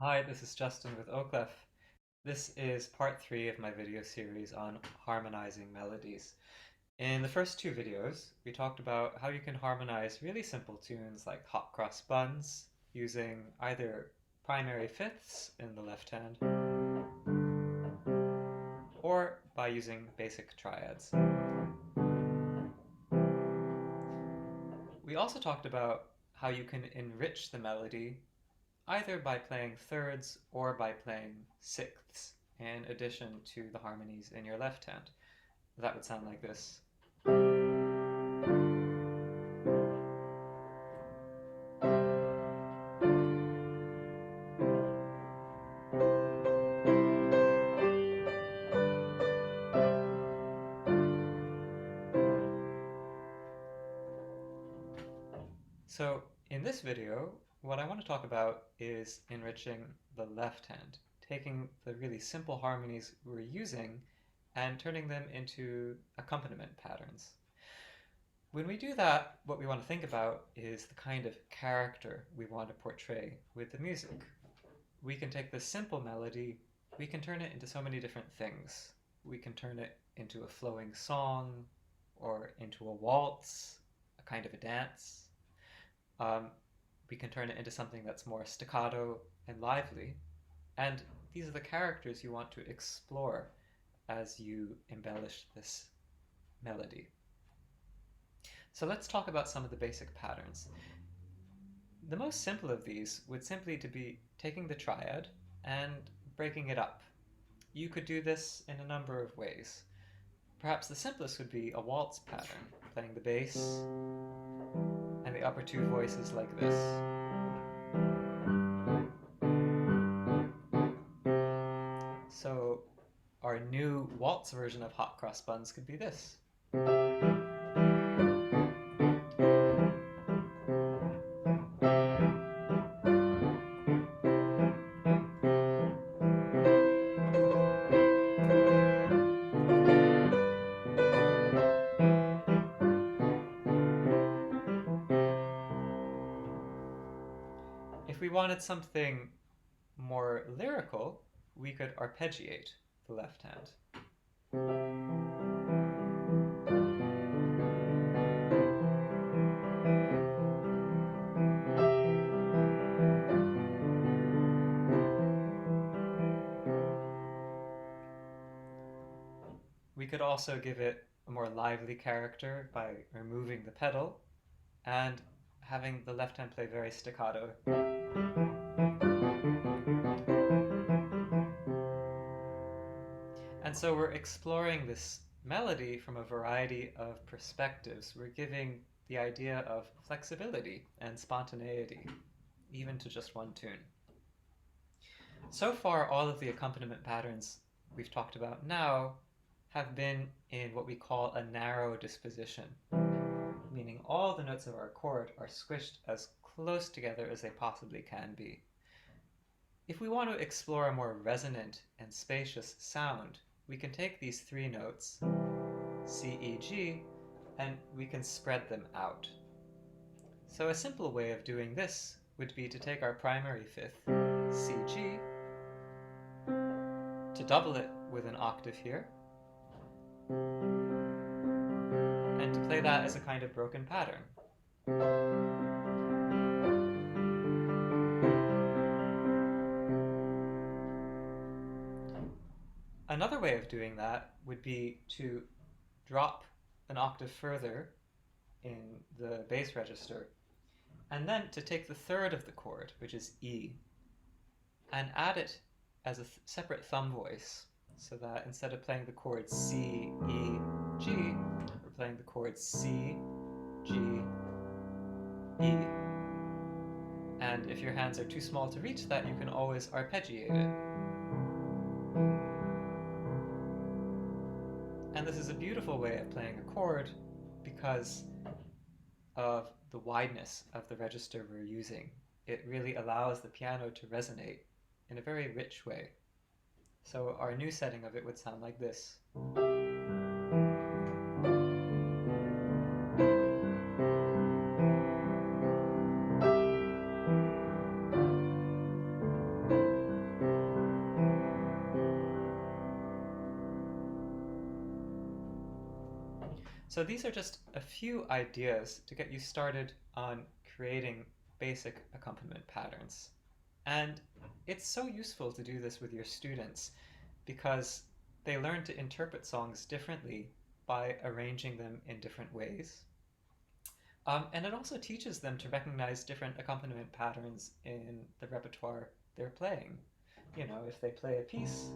Hi, this is Justin with Oclef. This is part 3 of my video series on harmonizing melodies. In the first two videos, we talked about how you can harmonize really simple tunes like hot cross buns using either primary fifths in the left hand or by using basic triads. We also talked about how you can enrich the melody either by playing thirds or by playing sixths in addition to the harmonies in your left hand. That would sound like this. So in this video, what I want to talk about is enriching the left hand, taking the really simple harmonies we're using and turning them into accompaniment patterns. When we do that, what we want to think about is the kind of character we want to portray with the music. We can take this simple melody, we can turn it into so many different things. We can turn it into a flowing song, or into a waltz, a kind of a dance. Um, we can turn it into something that's more staccato and lively. And these are the characters you want to explore as you embellish this melody. So let's talk about some of the basic patterns. The most simple of these would simply to be taking the triad and breaking it up. You could do this in a number of ways. Perhaps the simplest would be a waltz pattern, playing the bass and the upper two voices like this. So our new waltz version of hot cross buns could be this. If we wanted something more lyrical, we could arpeggiate the left hand. We could also give it a more lively character by removing the pedal and having the left hand play very staccato. And so we're exploring this melody from a variety of perspectives. We're giving the idea of flexibility and spontaneity, even to just one tune. So far, all of the accompaniment patterns we've talked about now have been in what we call a narrow disposition, meaning all the notes of our chord are squished as close together as they possibly can be. If we want to explore a more resonant and spacious sound, we can take these three notes, C, E, G, and we can spread them out. So a simple way of doing this would be to take our primary fifth, C, G, to double it with an octave here, and to play that as a kind of broken pattern. Another way of doing that would be to drop an octave further in the bass register, and then to take the third of the chord, which is E, and add it as a separate thumb voice, so that instead of playing the chords C, E, G, we're playing the chords C, G, E. And if your hands are too small to reach that, you can always arpeggiate it. And this is a beautiful way of playing a chord because of the wideness of the register we're using. It really allows the piano to resonate in a very rich way. So our new setting of it would sound like this. So these are just a few ideas to get you started on creating basic accompaniment patterns. And it's so useful to do this with your students because they learn to interpret songs differently by arranging them in different ways. And it also teaches them to recognize different accompaniment patterns in the repertoire they're playing. You know, if they play a piece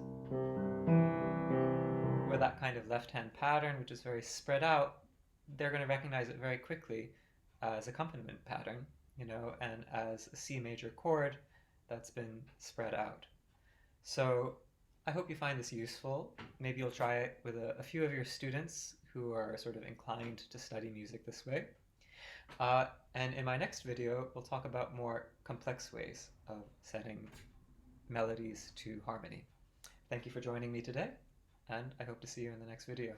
with that kind of left hand pattern, which is very spread out, they're going to recognize it very quickly as accompaniment pattern, you know, and as a C major chord that's been spread out. So I hope you find this useful. Maybe you'll try it with a few of your students who are sort of inclined to study music this way. And in my next video, we'll talk about more complex ways of setting melodies to harmony. Thank you for joining me today, and I hope to see you in the next video.